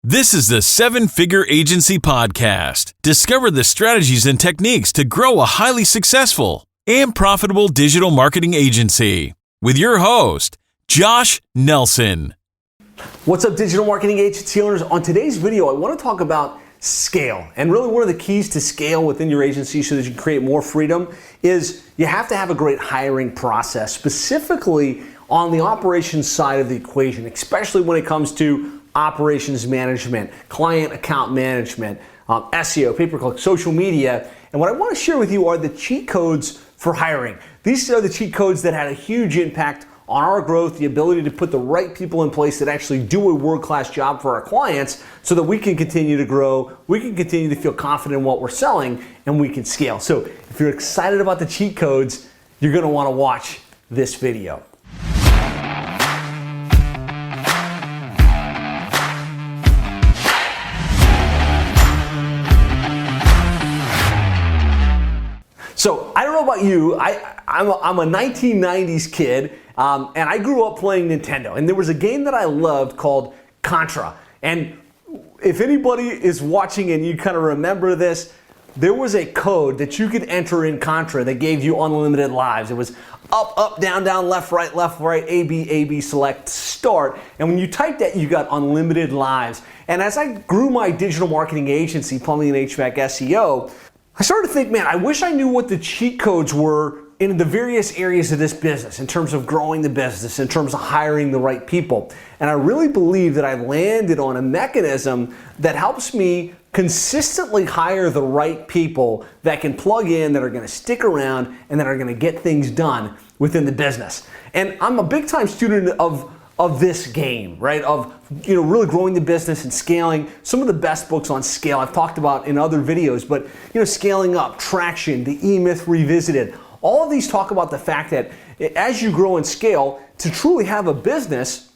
This is the Seven Figure Agency Podcast. Discover the strategies and techniques to grow a highly successful and profitable digital marketing agency with your host, Josh Nelson. What's up, digital marketing agency owners? On today's video, I want to talk about scale. And really one of the keys to scale within your agency so that you can create more freedom is you have to have a great hiring process, specifically on the operations side of the equation, especially when it comes to operations management, client account management, SEO, pay-per-click, social media. And what I want to share with you are the cheat codes for hiring. These are the cheat codes that had a huge impact on our growth, the ability to put the right people in place that actually do a world-class job for our clients so that we can continue to grow, we can continue to feel confident in what we're selling, and we can scale. So if you're excited about the cheat codes, you're going to want to watch this video. So I don't know about you, I'm a 1990s kid, and I grew up playing Nintendo. And there was a game that I loved called Contra. And if anybody is watching and you kind of remember this, there was a code that you could enter in Contra that gave you unlimited lives. It was up, up, down, down, left, right, A, B, select, start. And when you typed that, you got unlimited lives. And as I grew my digital marketing agency, plumbing and HVAC SEO, I started to think, man, I wish I knew what the cheat codes were in the various areas of this business, in terms of growing the business, in terms of hiring the right people. And I really believe that I landed on a mechanism that helps me consistently hire the right people that can plug in, that are going to stick around, and that are going to get things done within the business. And I'm a big time student of this game, right? Of really growing the business and scaling. Some of the best books on scale I've talked about in other videos, but scaling up, traction, the E-Myth Revisited. All of these talk about the fact that as you grow and scale, to truly have a business,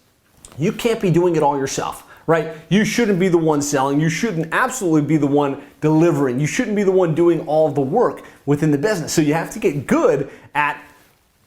you can't be doing it all yourself, right? You shouldn't be the one selling. You shouldn't absolutely be the one delivering. You shouldn't be the one doing all of the work within the business. So you have to get good at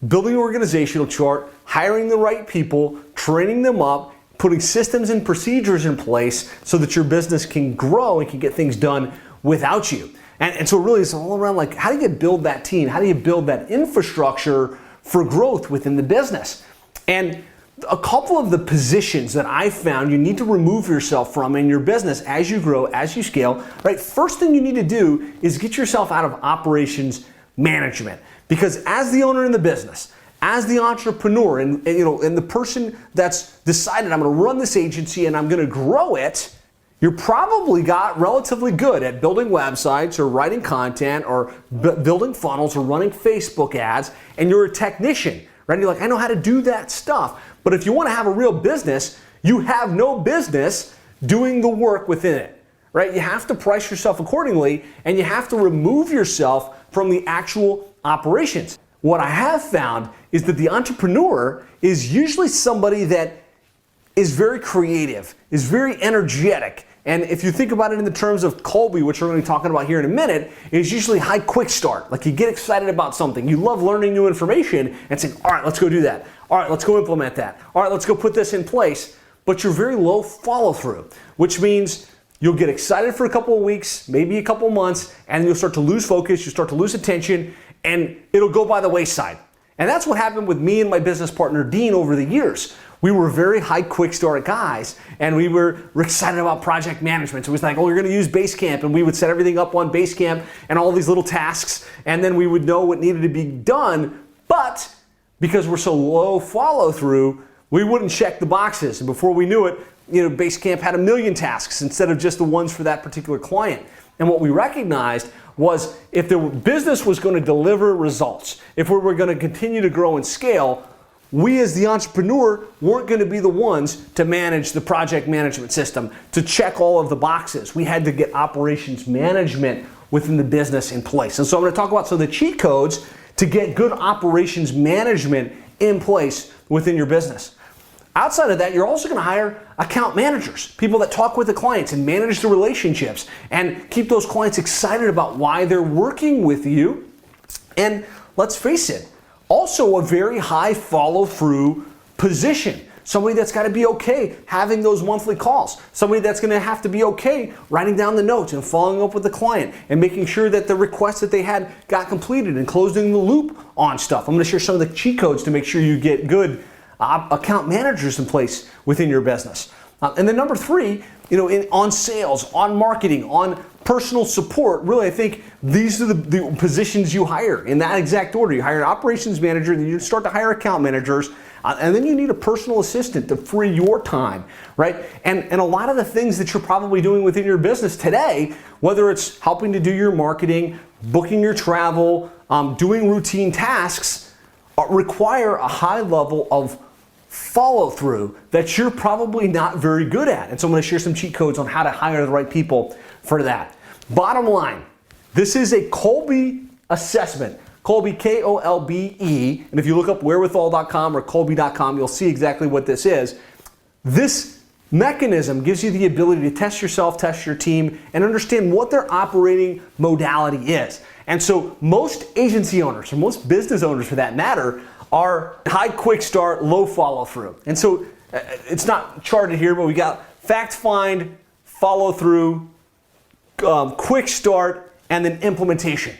building an organizational chart, hiring the right people, training them up, putting systems and procedures in place so that your business can grow and can get things done without you. And so really it's all around, like, how do you build that team? How do you build that infrastructure for growth within the business? And a couple of the positions that I found you need to remove yourself from in your business as you grow, as you scale, right? First thing you need to do is get yourself out of operations management. Because as the owner in the business, as the entrepreneur, and the person that's decided I'm going to run this agency and I'm going to grow it, you're probably got relatively good at building websites or writing content or building funnels or running Facebook ads, and you're a technician, right? You're like, I know how to do that stuff. But if you want to have a real business, you have no business doing the work within it, right? You have to price yourself accordingly, and you have to remove yourself from the actual operations. What I have found is that the entrepreneur is usually somebody that is very creative, is very energetic. And if you think about it in the terms of Colby, which we're going to be talking about here in a minute, is usually high quick start. Like, you get excited about something. You love learning new information and saying, all right, let's go do that. All right, let's go implement that. All right, let's go put this in place. But you're very low follow through, which means you'll get excited for a couple of weeks, maybe a couple of months, and you'll start to lose focus, you start to lose attention, and it'll go by the wayside. And that's what happened with me and my business partner, Dean, over the years. We were very high quick start guys, and we were excited about project management. So it was like, oh, we're going to use Basecamp, and we would set everything up on Basecamp and all these little tasks, and then we would know what needed to be done. But because we're so low follow through, we wouldn't check the boxes. And before we knew it, Basecamp had 1 million tasks instead of just the ones for that particular client. And what we recognized was, if the business was going to deliver results, if we were going to continue to grow and scale, we as the entrepreneur weren't going to be the ones to manage the project management system, to check all of the boxes. We had to get operations management within the business in place. And so I'm going to talk about some of the cheat codes to get good operations management in place within your business. Outside of that, you're also going to hire account managers, people that talk with the clients and manage the relationships and keep those clients excited about why they're working with you. And let's face it, also a very high follow-through position. somebody that's got to be okay having those monthly calls, somebody that's going to have to be okay writing down the notes and following up with the client and making sure that the requests that they had got completed and closing the loop on stuff. I'm going to share some of the cheat codes to make sure you get good account managers in place within your business. And then number 3, on sales, on marketing, on personal support, really I think these are the positions you hire in that exact order. You hire an operations manager, then you start to hire account managers, and then you need a personal assistant to free your time, right? And a lot of the things that you're probably doing within your business today, whether it's helping to do your marketing, booking your travel, doing routine tasks, require a high level of follow through that you're probably not very good at. And so I'm going to share some cheat codes on how to hire the right people for that. Bottom line, this is a Kolbe assessment. Kolbe, Kolbe. And if you look up wherewithal.com or Kolbe.com, you'll see exactly what this is. This mechanism gives you the ability to test yourself, test your team, and understand what their operating modality is. And so most agency owners, or most business owners for that matter, are high quick start, low follow through. And so it's not charted here, but we got fact find, follow through, quick start, and then implementation.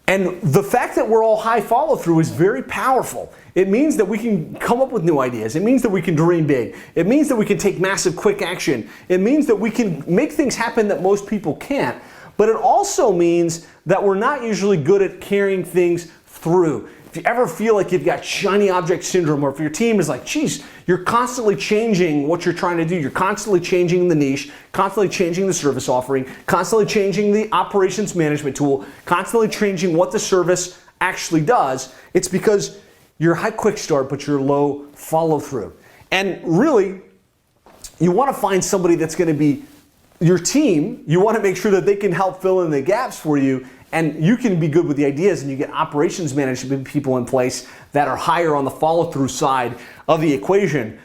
And the fact that we're all high follow through is very powerful. It means that we can come up with new ideas. It means that we can dream big. It means that we can take massive quick action. It means that we can make things happen that most people can't. But it also means that we're not usually good at carrying things through. If you ever feel like you've got shiny object syndrome, or if your team is like, geez, you're constantly changing what you're trying to do, you're constantly changing the niche, constantly changing the service offering, constantly changing the operations management tool, constantly changing what the service actually does, it's because you're high quick start, but you're low follow through. And really, you want to find somebody that's going to be your team. You want to make sure that they can help fill in the gaps for you. And you can be good with the ideas, and you get operations management people in place that are higher on the follow-through side of the equation.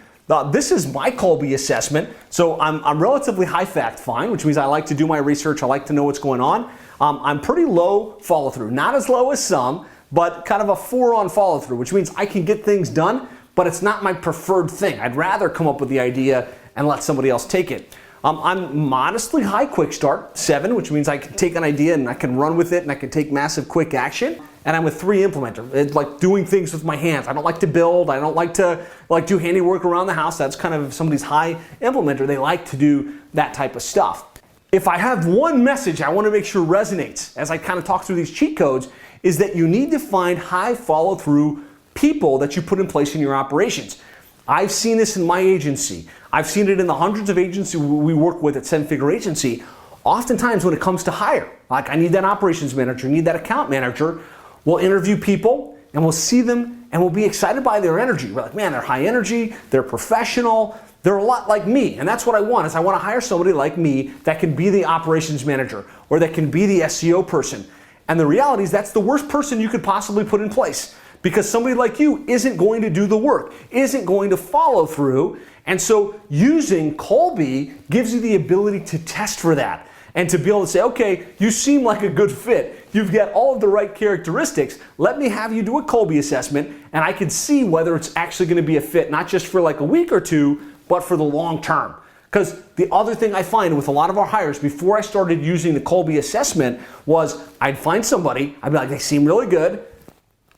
This is my Kolbe assessment. So I'm relatively high fact find, which means I like to do my research. I like to know what's going on. I'm pretty low follow-through, not as low as some, but kind of a 4 on follow-through, which means I can get things done, but it's not my preferred thing. I'd rather come up with the idea and let somebody else take it. I'm modestly high quick start, 7, which means I can take an idea and I can run with it and I can take massive quick action. And I'm a 3 implementer. It's like doing things with my hands. I don't like to build. I don't like to do handiwork around the house. That's kind of somebody's high implementer. They like to do that type of stuff. If I have one message I want to make sure resonates as I kind of talk through these cheat codes, is that you need to find high follow through people that you put in place in your operations. I've seen this in my agency. I've seen it in the hundreds of agencies we work with at 7-Figure Agency. Oftentimes when it comes to hire, like I need that operations manager, I need that account manager, we'll interview people and we'll see them and we'll be excited by their energy. We're like, man, they're high energy, they're professional, they're a lot like me. And that's what I want, is I want to hire somebody like me that can be the operations manager or that can be the SEO person. And the reality is that's the worst person you could possibly put in place, because somebody like you isn't going to do the work, isn't going to follow through. And so using Kolbe gives you the ability to test for that and to be able to say, okay, you seem like a good fit. You've got all of the right characteristics. Let me have you do a Kolbe assessment and I can see whether it's actually going to be a fit, not just for like a week or two, but for the long term. Because the other thing I find with a lot of our hires before I started using the Kolbe assessment was I'd find somebody, I'd be like, they seem really good.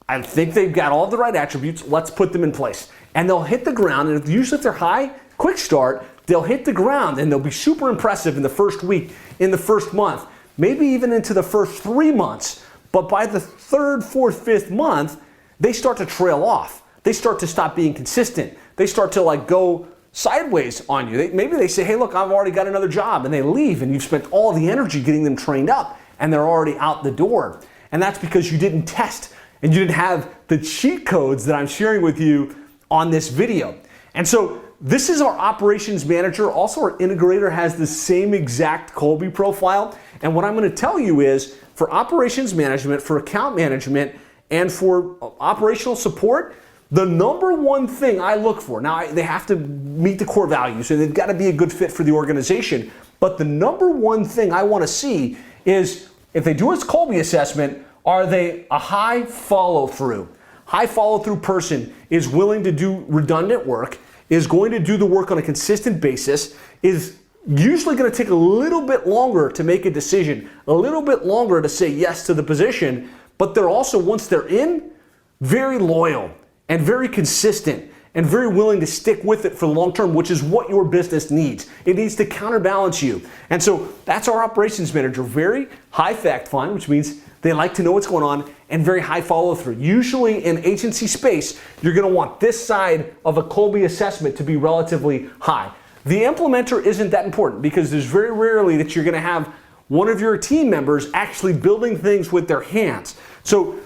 I think they've got all the right attributes. Let's put them in place. And they'll hit the ground, and usually if they're high, quick start, they'll hit the ground and they'll be super impressive in the first week, in the first month, maybe even into the first 3 months. But by the 3rd, 4th, 5th month, they start to trail off. They start to stop being consistent. They start to go sideways on you. Maybe they say, hey, look, I've already got another job, and they leave, and you've spent all the energy getting them trained up, and they're already out the door. And that's because you didn't test, and you didn't have the cheat codes that I'm sharing with you on this video. And so this is our operations manager. Also, our integrator has the same exact Kolbe profile. And what I'm going to tell you is, for operations management, for account management, and for operational support, the number one thing I look for, now they have to meet the core values and they've got to be a good fit for the organization, but the number one thing I want to see is, if they do a Kolbe assessment, are they a high follow through? High follow through person is willing to do redundant work, is going to do the work on a consistent basis, is usually going to take a little bit longer to make a decision, a little bit longer to say yes to the position, but they're also, once they're in, very loyal and very consistent and very willing to stick with it for the long term, which is what your business needs. It needs to counterbalance you. And so that's our operations manager. Very high fact find, which means they like to know what's going on, and very high follow through. Usually in agency space, you're going to want this side of a Kolbe assessment to be relatively high. The implementer isn't that important because there's very rarely that you're going to have one of your team members actually building things with their hands. So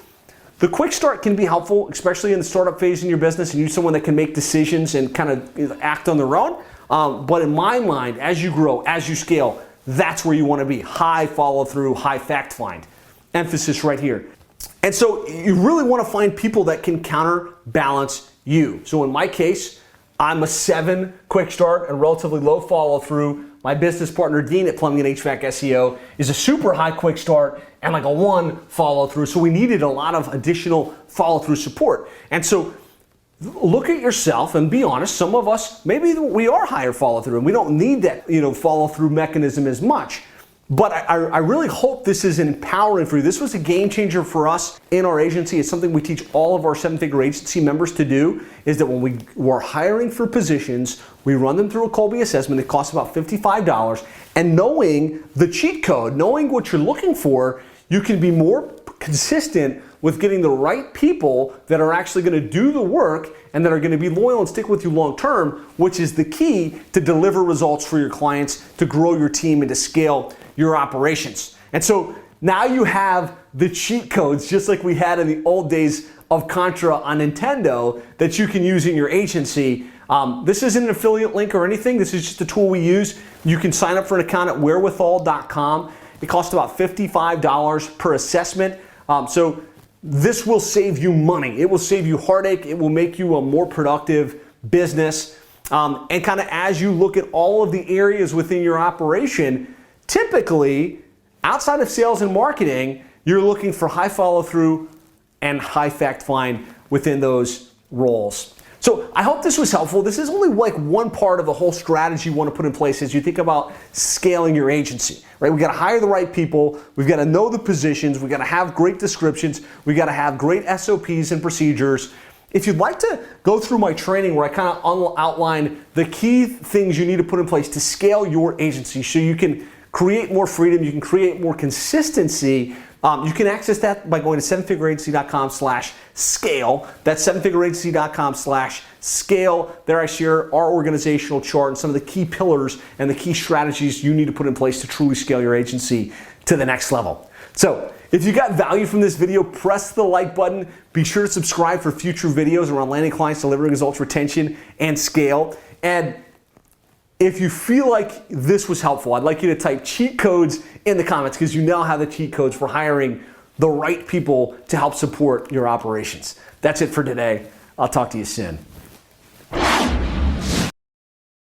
the quick start can be helpful, especially in the startup phase in your business, and you need someone that can make decisions and kind of act on their own. But in my mind, as you grow, as you scale, that's where you want to be. High follow through, high fact find. Emphasis right here. And so you really want to find people that can counterbalance you. So in my case, I'm a 7 quick start and relatively low follow through. My business partner, Dean at Plumbing and HVAC SEO, is a super high quick start and like a 1 follow through. So we needed a lot of additional follow through support. And so look at yourself and be honest. Some of us, maybe we are higher follow through and we don't need that, follow through mechanism as much. But I really hope this is empowering for you. This was a game changer for us in our agency. It's something we teach all of our 7-figure agency members to do, is that when we're hiring for positions, we run them through a Kolbe assessment. It costs about $55. And knowing the cheat code, knowing what you're looking for, you can be more consistent with getting the right people that are actually going to do the work and that are going to be loyal and stick with you long term, which is the key to deliver results for your clients, to grow your team, and to scale your operations. And so now you have the cheat codes, just like we had in the old days of Contra on Nintendo, that you can use in your agency. This isn't an affiliate link or anything. This is just a tool we use. You can sign up for an account at wherewithal.com. It costs about $55 per assessment. So this will save you money. It will save you heartache. It will make you a more productive business. And kind of as you look at all of the areas within your operation, typically, outside of sales and marketing, you're looking for high follow through and high fact find within those roles. So I hope this was helpful. This is only like one part of the whole strategy you want to put in place as you think about scaling your agency, right? We got to hire the right people. We've got to know the positions. We got to have great descriptions. We got to have great SOPs and procedures. If you'd like to go through my training where I kind of outline the key things you need to put in place to scale your agency so you can create more freedom, you can create more consistency, you can access that by going to 7figureagency.com/scale. That's 7figureagency.com/scale. There I share our organizational chart and some of the key pillars and the key strategies you need to put in place to truly scale your agency to the next level. So if you got value from this video, press the like button. Be sure to subscribe for future videos around landing clients, delivering results, retention, and scale. And if you feel like this was helpful, I'd like you to type cheat codes in the comments, because you now have the cheat codes for hiring the right people to help support your operations. That's it for today. I'll talk to you soon.